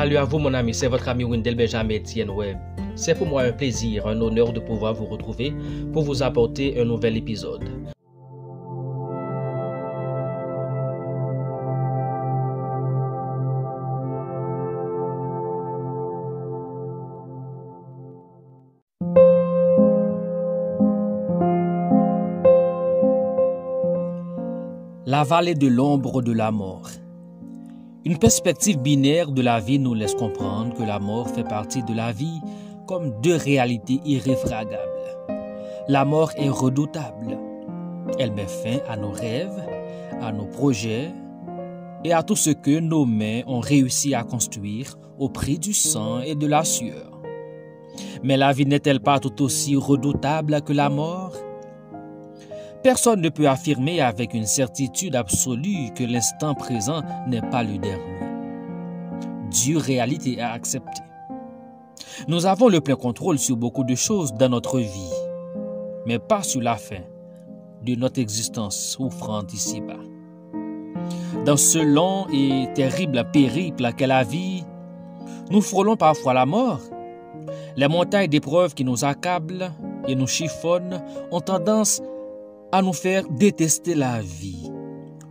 Salut à vous mon ami, c'est votre ami Wendell Benjamin Etienne Webb. C'est pour moi un plaisir, un honneur de pouvoir vous retrouver pour vous apporter un nouvel épisode. La vallée de l'ombre de la mort. Une perspective binaire de la vie nous laisse comprendre que la mort fait partie de la vie comme deux réalités irréfragables. La mort est redoutable. Elle met fin à nos rêves, à nos projets et à tout ce que nos mains ont réussi à construire au prix du sang et de la sueur. Mais la vie n'est-elle pas tout aussi redoutable que la mort? Personne ne peut affirmer avec une certitude absolue que l'instant présent n'est pas le dernier. Dure réalité à accepter. Nous avons le plein contrôle sur beaucoup de choses dans notre vie, mais pas sur la fin de notre existence souffrante ici-bas. Dans ce long et terrible périple qu'est la vie, nous frôlons parfois la mort. Les montagnes d'épreuves qui nous accablent et nous chiffonnent ont tendance à nous faire détester la vie.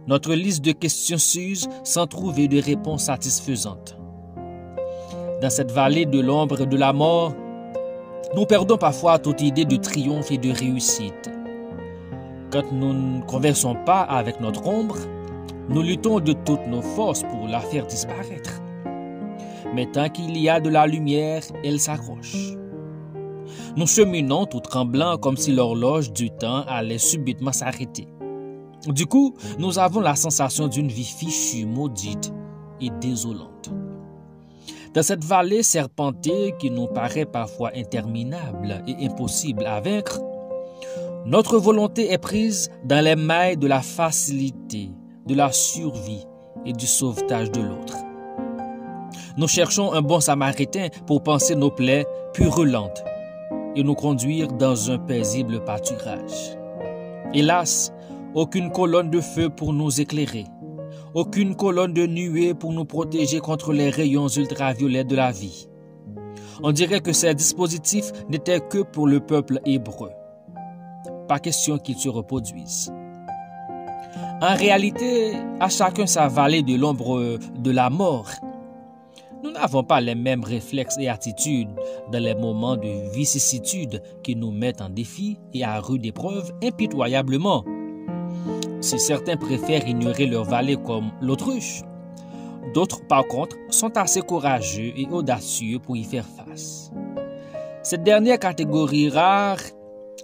Notre liste de questions s'use sans trouver de réponse satisfaisante. Dans cette vallée de l'ombre et de la mort, nous perdons parfois toute idée de triomphe et de réussite. Quand nous ne conversons pas avec notre ombre, nous luttons de toutes nos forces pour la faire disparaître. Mais tant qu'il y a de la lumière, elle s'accroche. Nous cheminons tout tremblants comme si l'horloge du temps allait subitement s'arrêter. Du coup, nous avons la sensation d'une vie fichue, maudite et désolante. Dans cette vallée serpentée qui nous paraît parfois interminable et impossible à vaincre, notre volonté est prise dans les mailles de la facilité, de la survie et du sauvetage de l'autre. Nous cherchons un bon samaritain pour panser nos plaies purulentes et nous conduire dans un paisible pâturage. Hélas, aucune colonne de feu pour nous éclairer, aucune colonne de nuée pour nous protéger contre les rayons ultraviolets de la vie. On dirait que ces dispositifs n'étaient que pour le peuple hébreu. Pas question qu'ils se reproduisent. En réalité, à chacun sa vallée de l'ombre de la mort. Nous n'avons pas les mêmes réflexes et attitudes dans les moments de vicissitude qui nous mettent en défi et à rude épreuve impitoyablement. Si certains préfèrent ignorer leur vallée comme l'autruche, d'autres par contre sont assez courageux et audacieux pour y faire face. Cette dernière catégorie rare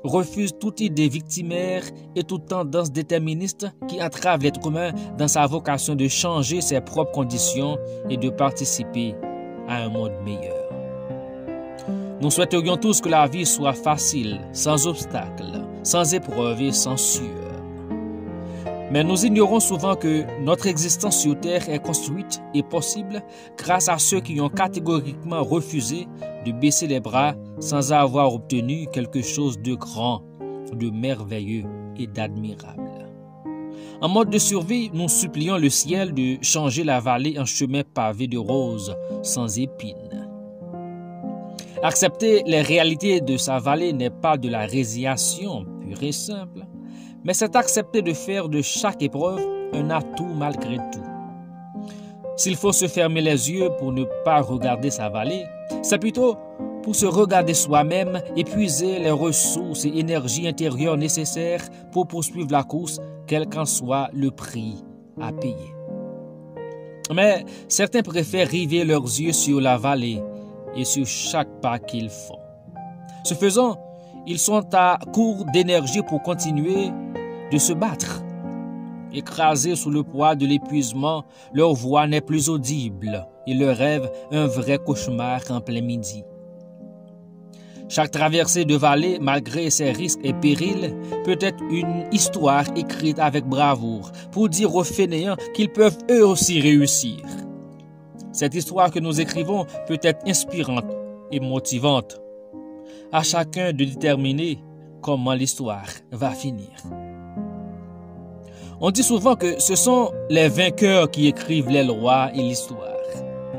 refuse toute idée victimaire et toute tendance déterministe qui entrave l'être humain dans sa vocation de changer ses propres conditions et de participer à un monde meilleur. Nous souhaiterions tous que la vie soit facile, sans obstacles, sans épreuves et sans sueur. Mais nous ignorons souvent que notre existence sur Terre est construite et possible grâce à ceux qui ont catégoriquement refusé de baisser les bras sans avoir obtenu quelque chose de grand, de merveilleux et d'admirable. En mode de survie, nous supplions le ciel de changer la vallée en chemin pavé de roses sans épines. Accepter les réalités de sa vallée n'est pas de la résignation pure et simple, mais c'est accepter de faire de chaque épreuve un atout malgré tout. S'il faut se fermer les yeux pour ne pas regarder sa vallée, c'est plutôt pour se regarder soi-même et puiser les ressources et énergies intérieures nécessaires pour poursuivre la course, quel qu'en soit le prix à payer. Mais certains préfèrent river leurs yeux sur la vallée et sur chaque pas qu'ils font. Ce faisant, ils sont à court d'énergie pour continuer de se battre. Écrasés sous le poids de l'épuisement, leur voix n'est plus audible et leur rêve un vrai cauchemar en plein midi. Chaque traversée de vallée, malgré ses risques et périls, peut être une histoire écrite avec bravoure pour dire aux fainéants qu'ils peuvent eux aussi réussir. Cette histoire que nous écrivons peut être inspirante et motivante. À chacun de déterminer comment l'histoire va finir. On dit souvent que ce sont les vainqueurs qui écrivent les lois et l'histoire.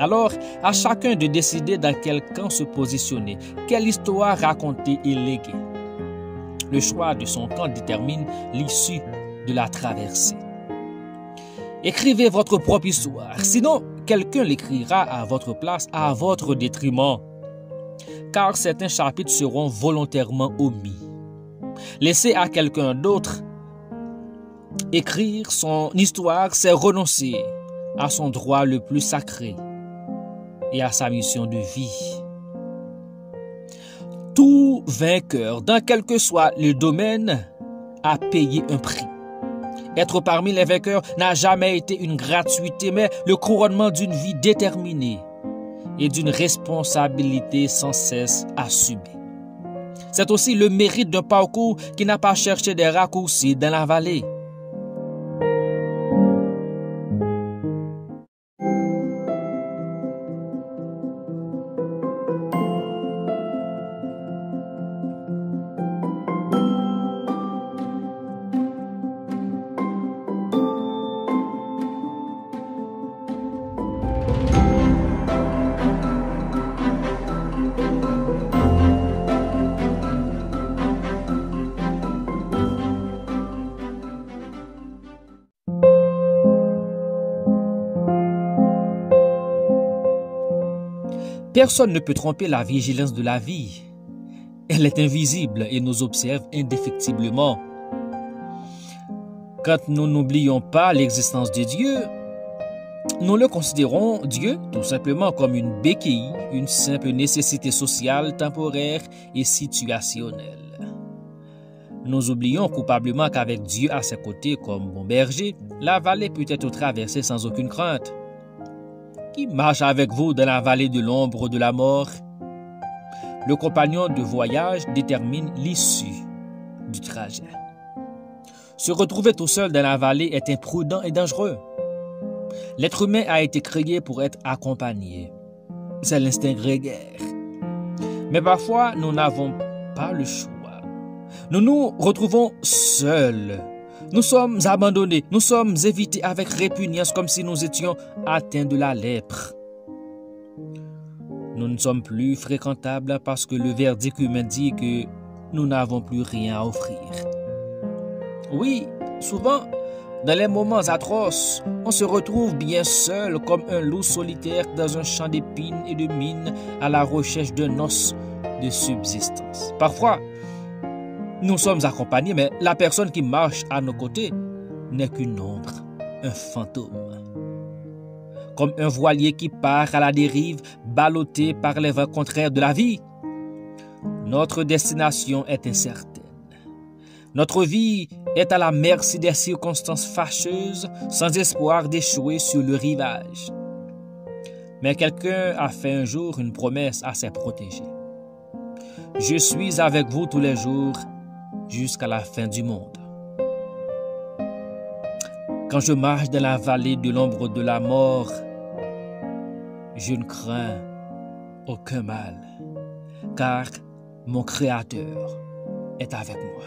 Alors, à chacun de décider dans quel camp se positionner, quelle histoire raconter et léguer. Le choix de son camp détermine l'issue de la traversée. Écrivez votre propre histoire, sinon quelqu'un l'écrira à votre place, à votre détriment, car certains chapitres seront volontairement omis. Laisser à quelqu'un d'autre écrire son histoire, c'est renoncer à son droit le plus sacré et à sa mission de vie. Tout vainqueur, dans quel que soit le domaine, a payé un prix. Être parmi les vainqueurs n'a jamais été une gratuité, mais le couronnement d'une vie déterminée et d'une responsabilité sans cesse assumée. C'est aussi le mérite d'un parcours qui n'a pas cherché des raccourcis dans la vallée. Personne ne peut tromper la vigilance de la vie. Elle est invisible et nous observe indéfectiblement. Quand nous n'oublions pas l'existence de Dieu, nous le considérons, Dieu, tout simplement comme une béquille, une simple nécessité sociale, temporaire et situationnelle. Nous oublions coupablement qu'avec Dieu à ses côtés comme bon berger, la vallée peut être traversée sans aucune crainte. Qui marche avec vous dans la vallée de l'ombre de la mort? Le compagnon de voyage détermine l'issue du trajet. Se retrouver tout seul dans la vallée est imprudent et dangereux. L'être humain a été créé pour être accompagné. C'est l'instinct grégaire. Mais parfois, nous n'avons pas le choix. Nous nous retrouvons seuls. Nous sommes abandonnés, nous sommes évités avec répugnance comme si nous étions atteints de la lèpre. Nous ne sommes plus fréquentables parce que le verdict humain dit que nous n'avons plus rien à offrir. Oui, souvent, dans les moments atroces, on se retrouve bien seul comme un loup solitaire dans un champ d'épines et de mines à la recherche d'un os de subsistance. Parfois, nous sommes accompagnés, mais la personne qui marche à nos côtés n'est qu'une ombre, un fantôme. Comme un voilier qui part à la dérive, ballotté par les vents contraires de la vie. Notre destination est incertaine. Notre vie est à la merci des circonstances fâcheuses, sans espoir d'échouer sur le rivage. Mais quelqu'un a fait un jour une promesse à ses protégés. Je suis avec vous tous les jours, jusqu'à la fin du monde. Quand je marche dans la vallée de l'ombre de la mort, je ne crains aucun mal, car mon Créateur est avec moi.